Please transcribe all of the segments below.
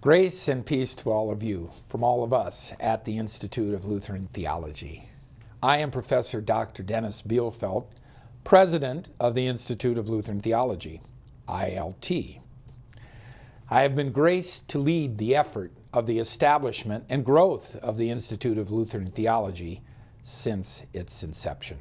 Grace and peace to all of you from all of us at the Institute of Lutheran Theology. I am Professor Dr. Dennis Bielfeldt, President of the Institute of Lutheran Theology, ILT. I have been graced to lead the effort of the establishment and growth of the Institute of Lutheran Theology since its inception.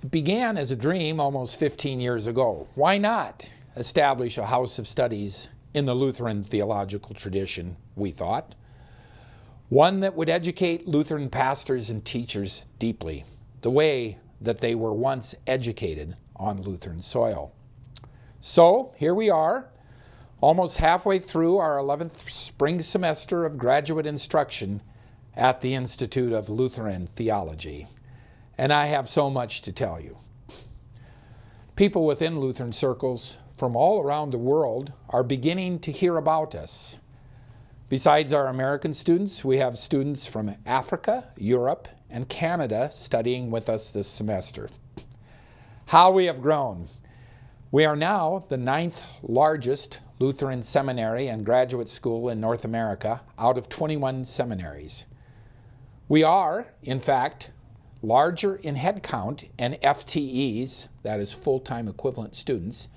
It began as a dream almost 15 years ago. Why not establish a house of studies in the Lutheran theological tradition, we thought. One that would educate Lutheran pastors and teachers deeply, the way that they were once educated on Lutheran soil. So here we are, almost halfway through our 11th spring semester of graduate instruction at the Institute of Lutheran Theology. And I have so much to tell you. People within Lutheran circles from all around the world are beginning to hear about us. Besides our American students, we have students from Africa, Europe, and Canada studying with us this semester. How we have grown. We are now the 9th largest Lutheran seminary and graduate school in North America out of 21 seminaries. We are, in fact, larger in headcount and FTEs, that is full-time equivalent students,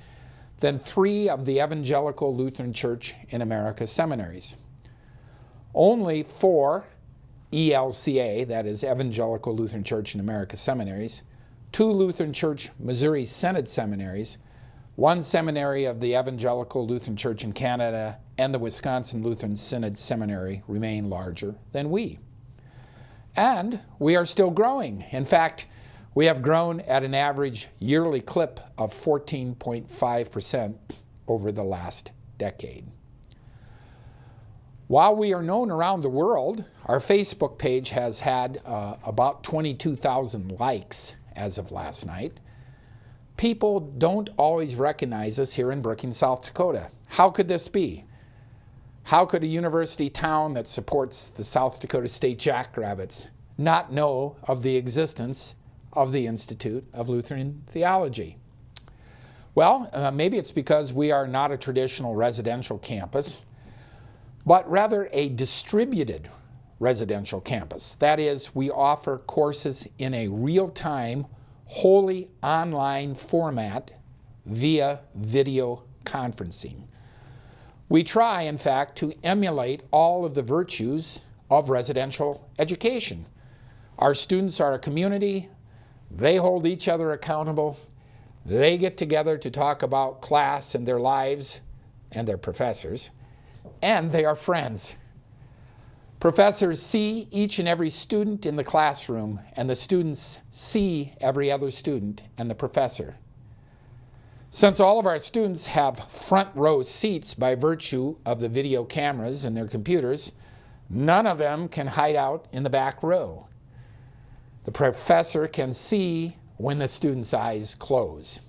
than 3 of the Evangelical Lutheran Church in America seminaries. Only 4 ELCA, that is Evangelical Lutheran Church in America seminaries, 2 Lutheran Church Missouri Synod seminaries, 1 seminary of the Evangelical Lutheran Church in Canada, and the Wisconsin Lutheran Synod Seminary remain larger than we. And we are still growing. In fact, we have grown at an average yearly clip of 14.5% over the last decade. While we are known around the world, our Facebook page has had about 22,000 likes as of last night. People don't always recognize us here in Brookings, South Dakota. How could this be? How could a university town that supports the South Dakota State Jackrabbits not know of the existence of the Institute of Lutheran Theology? Well, maybe it's because we are not a traditional residential campus, but rather a distributed residential campus. That is, we offer courses in a real-time, wholly online format via video conferencing. We try, in fact, to emulate all of the virtues of residential education. Our students are a community. They hold each other accountable. They get together to talk about class and their lives and their professors. And they are friends. Professors see each and every student in the classroom, and the students see every other student and the professor. Since all of our students have front row seats by virtue of the video cameras and their computers, none of them can hide out in the back row. The professor can see when the student's eyes close.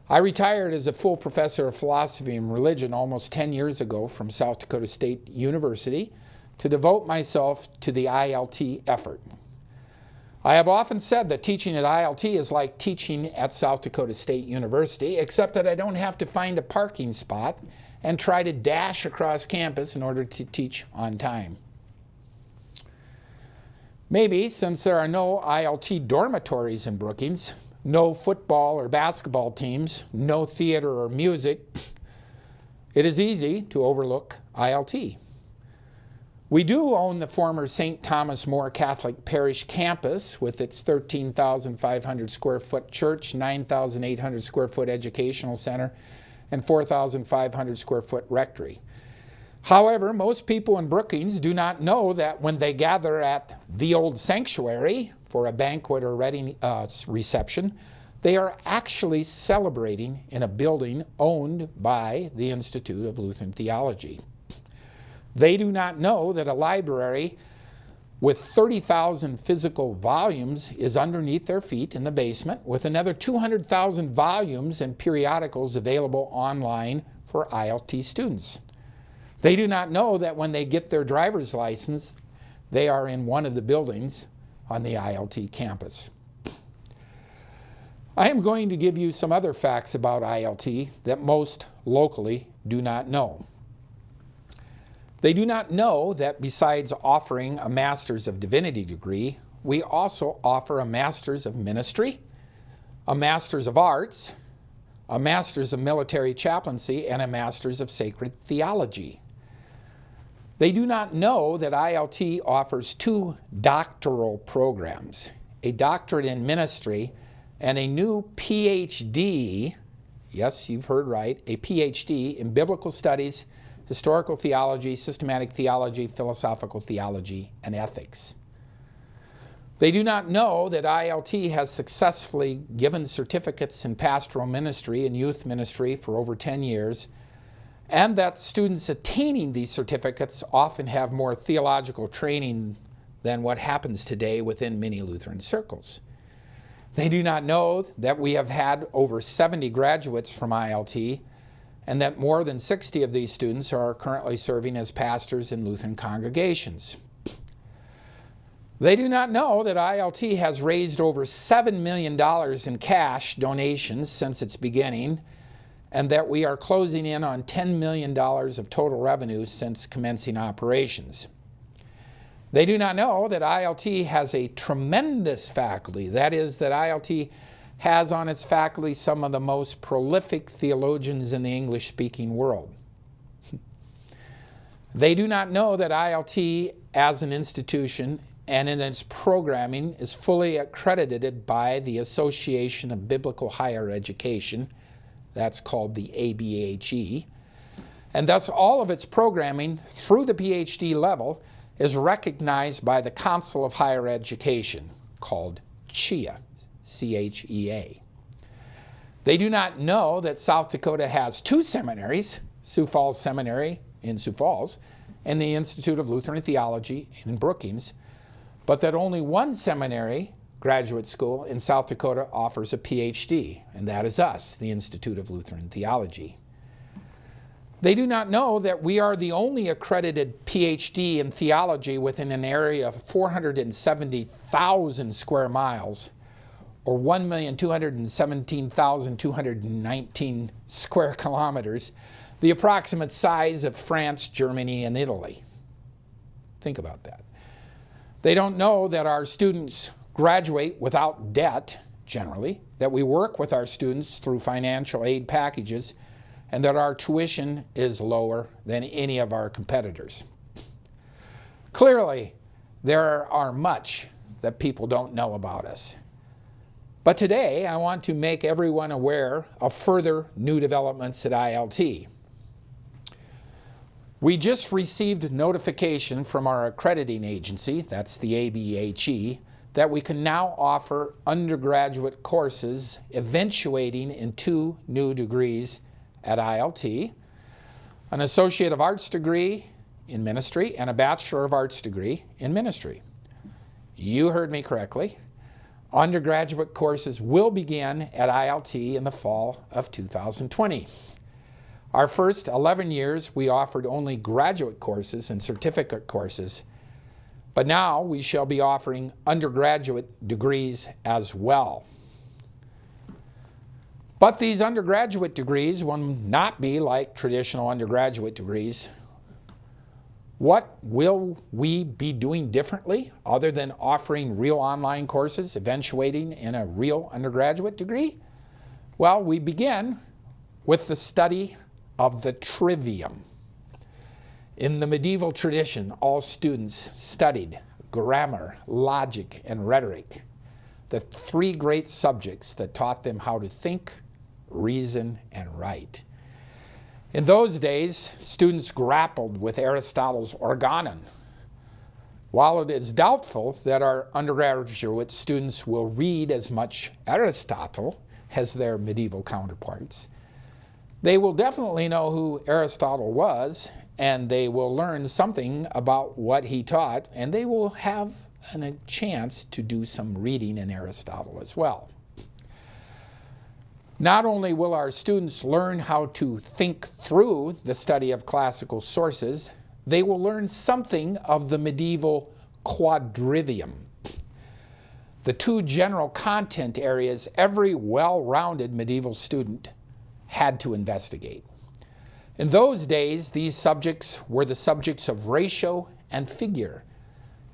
I retired as a full professor of philosophy and religion almost 10 years ago from South Dakota State University to devote myself to the ILT effort. I have often said that teaching at ILT is like teaching at South Dakota State University, except that I don't have to find a parking spot and try to dash across campus in order to teach on time. Maybe, since there are no ILT dormitories in Brookings, no football or basketball teams, no theater or music, it is easy to overlook ILT. We do own the former St. Thomas More Catholic Parish campus with its 13,500 square foot church, 9,800 square foot educational center, and 4,500 square foot rectory. However, most people in Brookings do not know that when they gather at the old sanctuary for a banquet or wedding reception, they are actually celebrating in a building owned by the Institute of Lutheran Theology. They do not know that a library with 30,000 physical volumes is underneath their feet in the basement, with another 200,000 volumes and periodicals available online for ILT students. They do not know that when they get their driver's license, they are in one of the buildings on the ILT campus. I am going to give you some other facts about ILT that most locally do not know. They do not know that besides offering a Master's of Divinity degree, we also offer a Master's of Ministry, a Master's of Arts, a Master's of Military Chaplaincy, and a Master's of Sacred Theology. They do not know that ILT offers 2 doctoral programs, a doctorate in ministry and a new PhD, yes, you've heard right, a PhD in Biblical Studies, Historical Theology, Systematic Theology, Philosophical Theology, and Ethics. They do not know that ILT has successfully given certificates in pastoral ministry and youth ministry for over 10 years, and that students attaining these certificates often have more theological training than what happens today within many Lutheran circles. They do not know that we have had over 70 graduates from ILT, and that more than 60 of these students are currently serving as pastors in Lutheran congregations. They do not know that ILT has raised over $7 million in cash donations since its beginning, and that we are closing in on $10 million of total revenue since commencing operations. They do not know that ILT has a tremendous faculty. That is, that ILT has on its faculty some of the most prolific theologians in the English-speaking world. They do not know that ILT as an institution and in its programming is fully accredited by the Association of Biblical Higher Education, that's called the ABHE, and thus all of its programming through the PhD level is recognized by the Council of Higher Education, called CHEA, C-H-E-A. They do not know that South Dakota has 2 seminaries, Sioux Falls Seminary in Sioux Falls and the Institute of Lutheran Theology in Brookings, but that only 1 seminary, graduate school, in South Dakota offers a PhD, and that is us, the Institute of Lutheran Theology. They do not know that we are the only accredited PhD in theology within an area of 470,000 square miles, or 1,217,219 square kilometers, the approximate size of France, Germany, and Italy. Think about that. They don't know that our students graduate without debt, generally, that we work with our students through financial aid packages, and that our tuition is lower than any of our competitors. Clearly, there are much that people don't know about us. But today, I want to make everyone aware of further new developments at ILT. We just received notification from our accrediting agency, that's the ABHE, that we can now offer undergraduate courses eventuating in 2 new degrees at ILT, an Associate of Arts degree in ministry and a Bachelor of Arts degree in ministry. You heard me correctly. Undergraduate courses will begin at ILT in the fall of 2020. Our first 11 years, we offered only graduate courses and certificate courses, but now we shall be offering undergraduate degrees as well. But these undergraduate degrees will not be like traditional undergraduate degrees. What will we be doing differently other than offering real online courses eventuating in a real undergraduate degree? Well, we begin with the study of the trivium. In the medieval tradition, all students studied grammar, logic, and rhetoric, the 3 great subjects that taught them how to think, reason, and write. In those days, students grappled with Aristotle's Organon. While it is doubtful that our undergraduate students will read as much Aristotle as their medieval counterparts, they will definitely know who Aristotle was, and they will learn something about what he taught, and they will have a chance to do some reading in Aristotle as well. Not only will our students learn how to think through the study of classical sources, they will learn something of the medieval quadrivium, the 2 general content areas every well-rounded medieval student had to investigate. In those days, these subjects were the subjects of ratio and figure.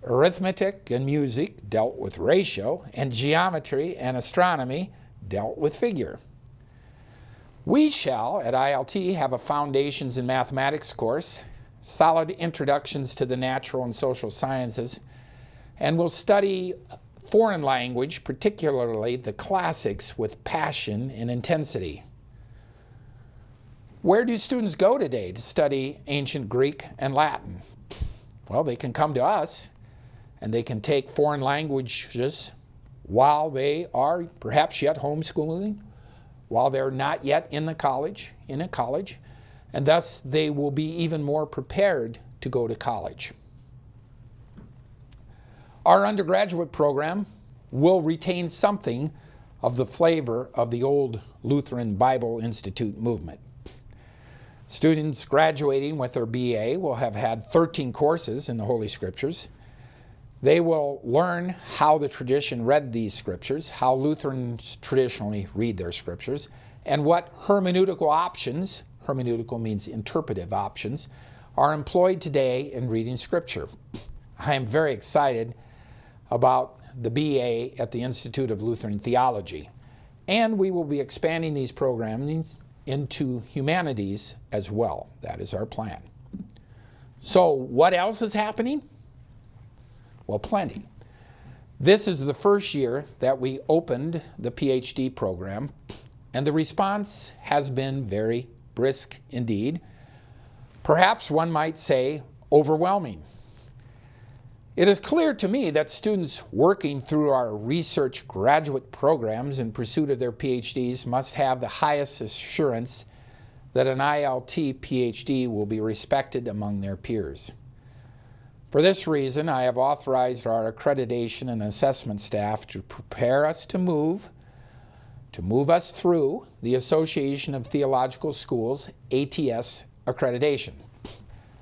Arithmetic and music dealt with ratio, and geometry and astronomy dealt with figure. We shall, at ILT, have a Foundations in Mathematics course, solid introductions to the natural and social sciences, and we'll study foreign language, particularly the classics, with passion and intensity. Where do students go today to study ancient Greek and Latin? Well, they can come to us, and they can take foreign languages while they are perhaps yet homeschooling, while they're not yet in a college, and thus they will be even more prepared to go to college. Our undergraduate program will retain something of the flavor of the old Lutheran Bible Institute movement. Students graduating with their BA will have had 13 courses in the Holy Scriptures. They will learn how the tradition read these scriptures, how Lutherans traditionally read their scriptures, and what hermeneutical options, hermeneutical means interpretive options, are employed today in reading scripture. I am very excited about the BA at the Institute of Lutheran Theology, and we will be expanding these programs into humanities as well. That is our plan. So what else is happening? Well, plenty. This is the first year that we opened the PhD program, and the response has been very brisk indeed. Perhaps one might say overwhelming. It is clear to me that students working through our research graduate programs in pursuit of their PhDs must have the highest assurance that an ILT PhD will be respected among their peers. For this reason, I have authorized our accreditation and assessment staff to prepare us to move us through the Association of Theological Schools, ATS accreditation.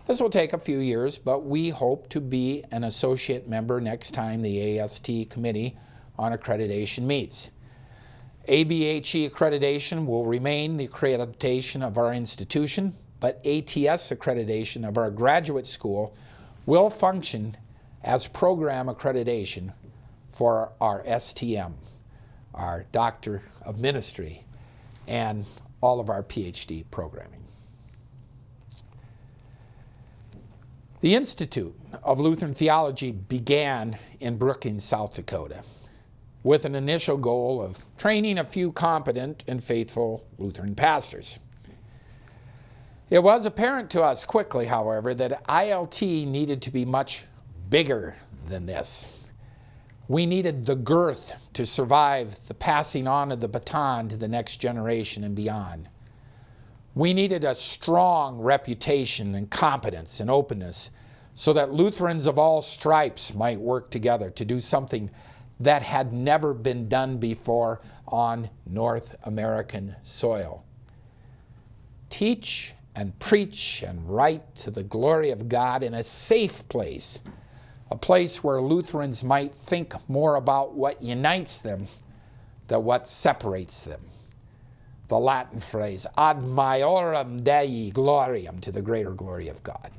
This will take a few years, but we hope to be an associate member next time the AST Committee on Accreditation meets. ABHE accreditation will remain the accreditation of our institution, but ATS accreditation of our graduate school will function as program accreditation for our STM, our Doctor of Ministry, and all of our PhD programming. The Institute of Lutheran Theology began in Brookings, South Dakota, with an initial goal of training a few competent and faithful Lutheran pastors. It was apparent to us quickly, however, that ILT needed to be much bigger than this. We needed the girth to survive the passing on of the baton to the next generation and beyond. We needed a strong reputation and competence and openness so that Lutherans of all stripes might work together to do something that had never been done before on North American soil. Teach and preach and write to the glory of God in a safe place, a place where Lutherans might think more about what unites them than what separates them. The Latin phrase, ad maiorem Dei gloriam, to the greater glory of God.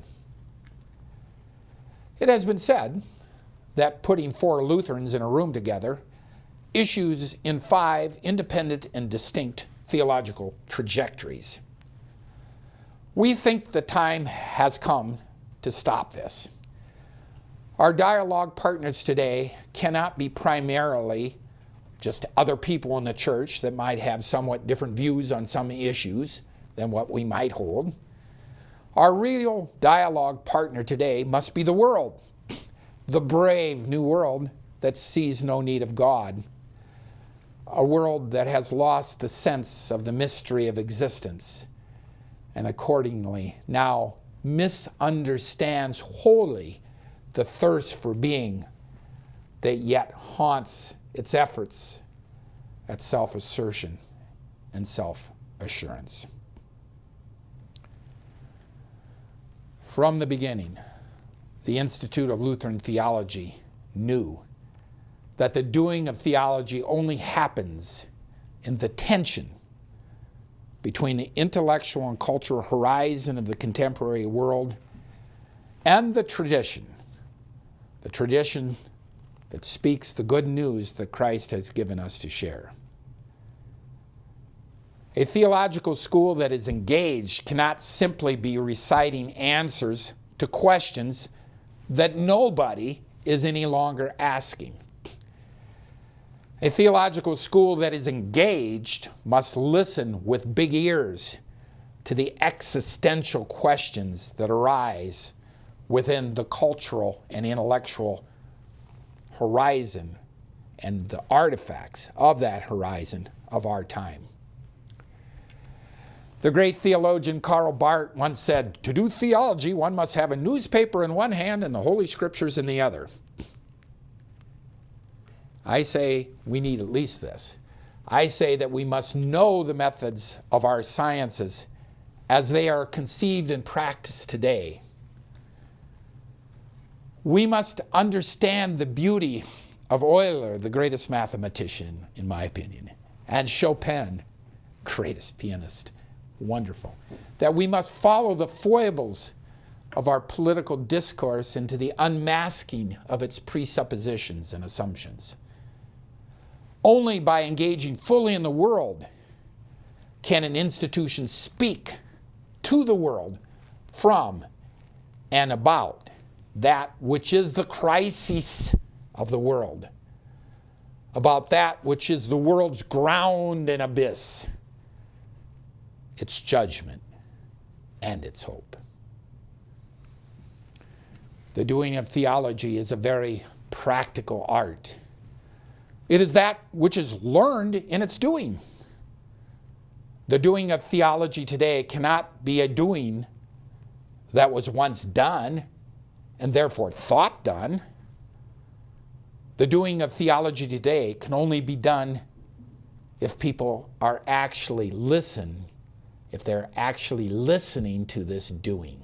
It has been said that putting 4 Lutherans in a room together issues in 5 independent and distinct theological trajectories. We think the time has come to stop this. Our dialogue partners today cannot be primarily just other people in the church that might have somewhat different views on some issues than what we might hold. Our real dialogue partner today must be the world, the brave new world that sees no need of God, a world that has lost the sense of the mystery of existence and accordingly now misunderstands wholly the thirst for being that yet haunts its efforts at self-assertion and self-assurance. From the beginning, the Institute of Lutheran Theology knew that the doing of theology only happens in the tension between the intellectual and cultural horizon of the contemporary world and the tradition that speaks the good news that Christ has given us to share. A theological school that is engaged cannot simply be reciting answers to questions that nobody is any longer asking. A theological school that is engaged must listen with big ears to the existential questions that arise within the cultural and intellectual horizon and the artifacts of that horizon of our time. The great theologian Karl Barth once said, "To do theology, one must have a newspaper in one hand and the Holy Scriptures in the other." I say we need at least this. I say that we must know the methods of our sciences as they are conceived and practiced today. We must understand the beauty of Euler, the greatest mathematician, in my opinion, and Chopin, greatest pianist, wonderful. That we must follow the foibles of our political discourse into the unmasking of its presuppositions and assumptions. Only by engaging fully in the world can an institution speak to the world from and about that which is the crisis of the world, about that which is the world's ground and abyss, its judgment and its hope. The doing of theology is a very practical art. It is that which is learned in its doing. The doing of theology today cannot be a doing that was once done and therefore thought done. The doing of theology today can only be done if people are actually if they're actually listening to this doing.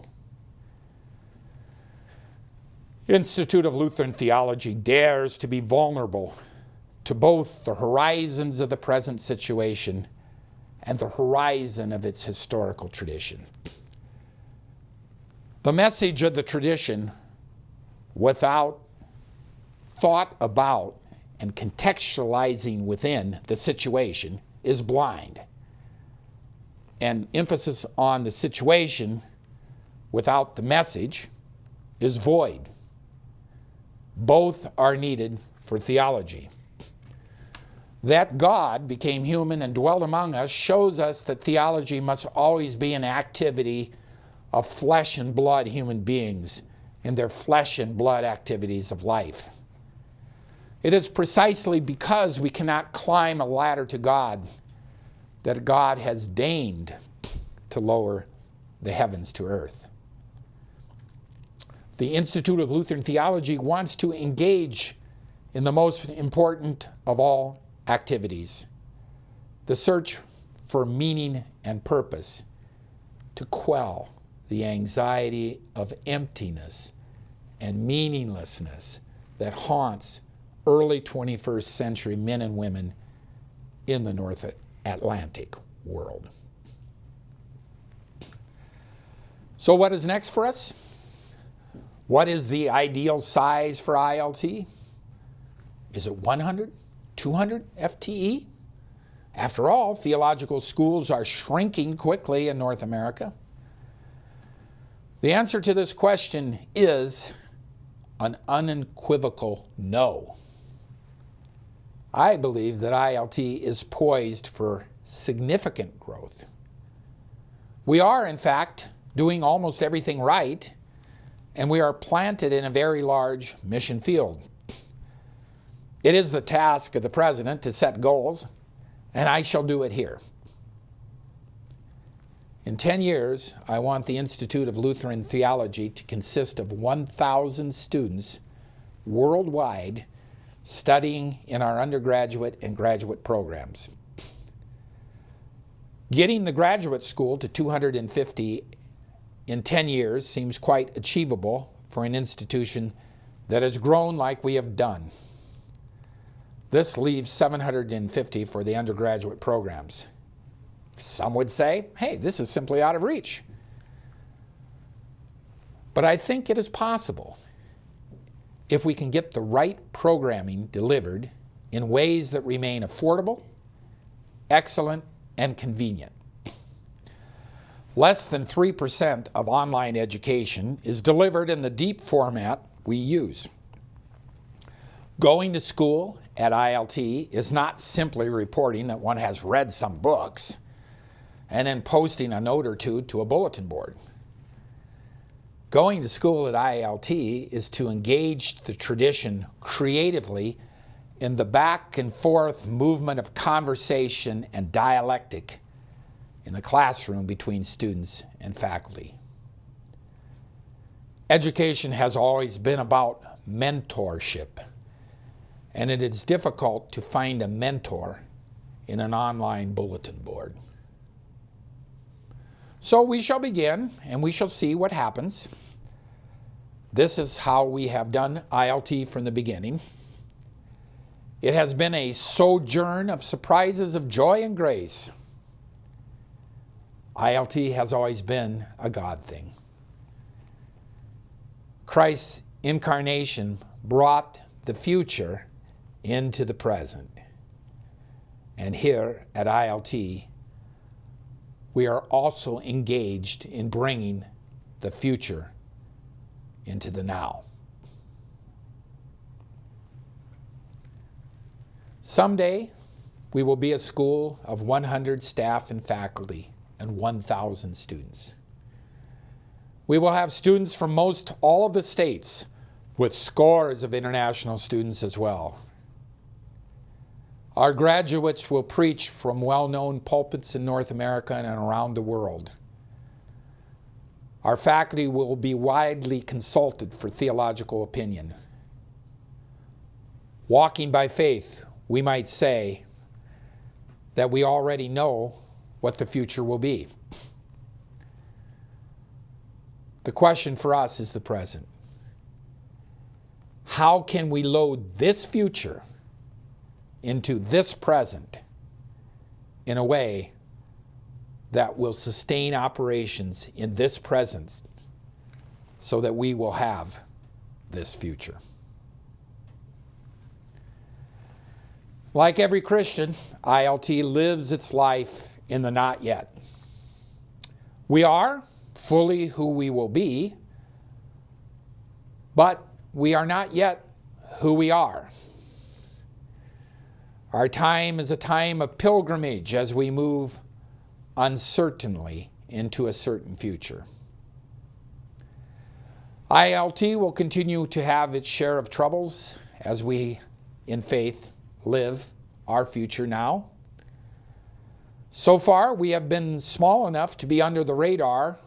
Institute of Lutheran Theology dares to be vulnerable to both the horizons of the present situation and the horizon of its historical tradition. The message of the tradition, without thought about and contextualizing within the situation, is blind. And emphasis on the situation without the message is void. Both are needed for theology. That God became human and dwelt among us shows us that theology must always be an activity of flesh and blood human beings in their flesh and blood activities of life. It is precisely because we cannot climb a ladder to God that God has deigned to lower the heavens to earth. The Institute of Lutheran Theology wants to engage in the most important of all activities, the search for meaning and purpose, to quell the anxiety of emptiness and meaninglessness that haunts early 21st century men and women in the North Atlantic world. So what is next for us? What is the ideal size for ILT? Is it 100, 200 FTE? After all, theological schools are shrinking quickly in North America. The answer to this question is an unequivocal no. I believe that ILT is poised for significant growth. We are, in fact, doing almost everything right, and we are planted in a very large mission field. It is the task of the president to set goals, and I shall do it here. In 10 years, I want the Institute of Lutheran Theology to consist of 1,000 students worldwide studying in our undergraduate and graduate programs. Getting the graduate school to 250 in 10 years seems quite achievable for an institution that has grown like we have done. This leaves 750 for the undergraduate programs. Some would say, hey, this is simply out of reach. But I think it is possible if we can get the right programming delivered in ways that remain affordable, excellent, and convenient. Less than 3% of online education is delivered in the deep format we use. Going to school at ILT is not simply reporting that one has read some books and then posting a note or two to a bulletin board. Going to school at ILT is to engage the tradition creatively in the back and forth movement of conversation and dialectic in the classroom between students and faculty. Education has always been about mentorship, and it is difficult to find a mentor in an online bulletin board. So we shall begin, and we shall see what happens. This is how we have done ILT from the beginning. It has been a sojourn of surprises of joy and grace. ILT has always been a God thing. Christ's incarnation brought the future into the present. And here at ILT, we are also engaged in bringing the future into the now. Someday, we will be a school of 100 staff and faculty and 1,000 students. We will have students from most all of the states, with scores of international students as well. Our graduates will preach from well-known pulpits in North America and around the world. Our faculty will be widely consulted for theological opinion. Walking by faith, we might say that we already know what the future will be. The question for us is the present. How can we load this future into this present in a way that will sustain operations in this present so that we will have this future? Like every Christian, ILT lives its life in the not yet. We are fully who we will be, but we are not yet who we are. Our time is a time of pilgrimage as we move uncertainly into a certain future. ILT will continue to have its share of troubles as we, in faith, live our future now. So far, we have been small enough to be under the radar,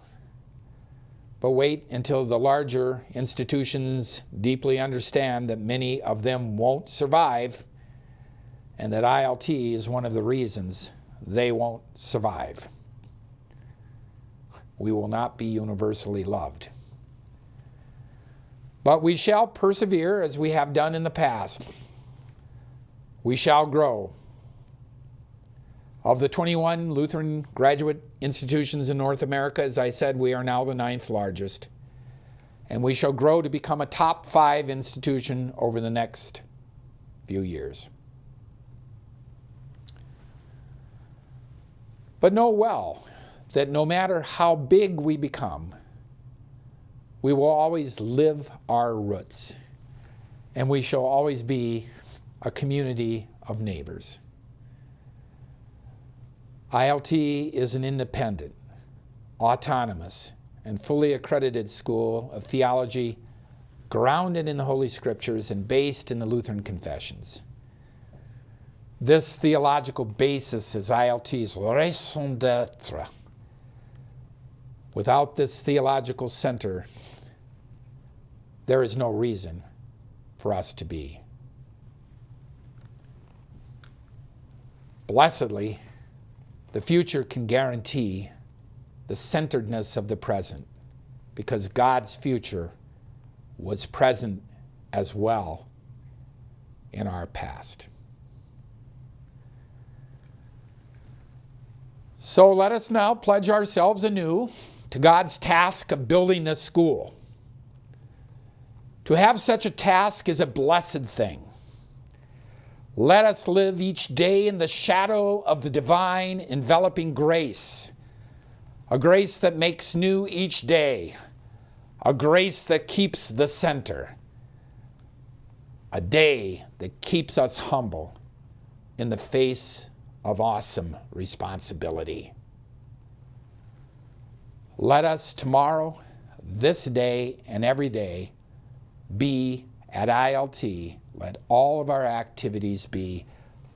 but wait until the larger institutions deeply understand that many of them won't survive, and that ILT is one of the reasons they won't survive. We will not be universally loved. But we shall persevere as we have done in the past. We shall grow. Of the 21 Lutheran graduate institutions in North America, as I said, we are now the 9th largest. And we shall grow to become a top 5 institution over the next few years. But know well that no matter how big we become, we will always live our roots, and we shall always be a community of neighbors. ILT is an independent, autonomous, and fully accredited school of theology grounded in the Holy Scriptures and based in the Lutheran confessions. This theological basis is ILT's raison d'être. Without this theological center, there is no reason for us to be. Blessedly, the future can guarantee the centeredness of the present, because God's future was present as well in our past. So let us now pledge ourselves anew to God's task of building this school. To have such a task is a blessed thing. Let us live each day in the shadow of the divine enveloping grace, a grace that makes new each day, a grace that keeps the center, a day that keeps us humble in the face of awesome responsibility. Let us tomorrow, this day, and every day be at ILT. Let all of our activities be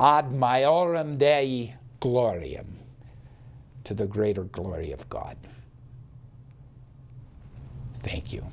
ad maiorem Dei gloriam, to the greater glory of God. Thank you.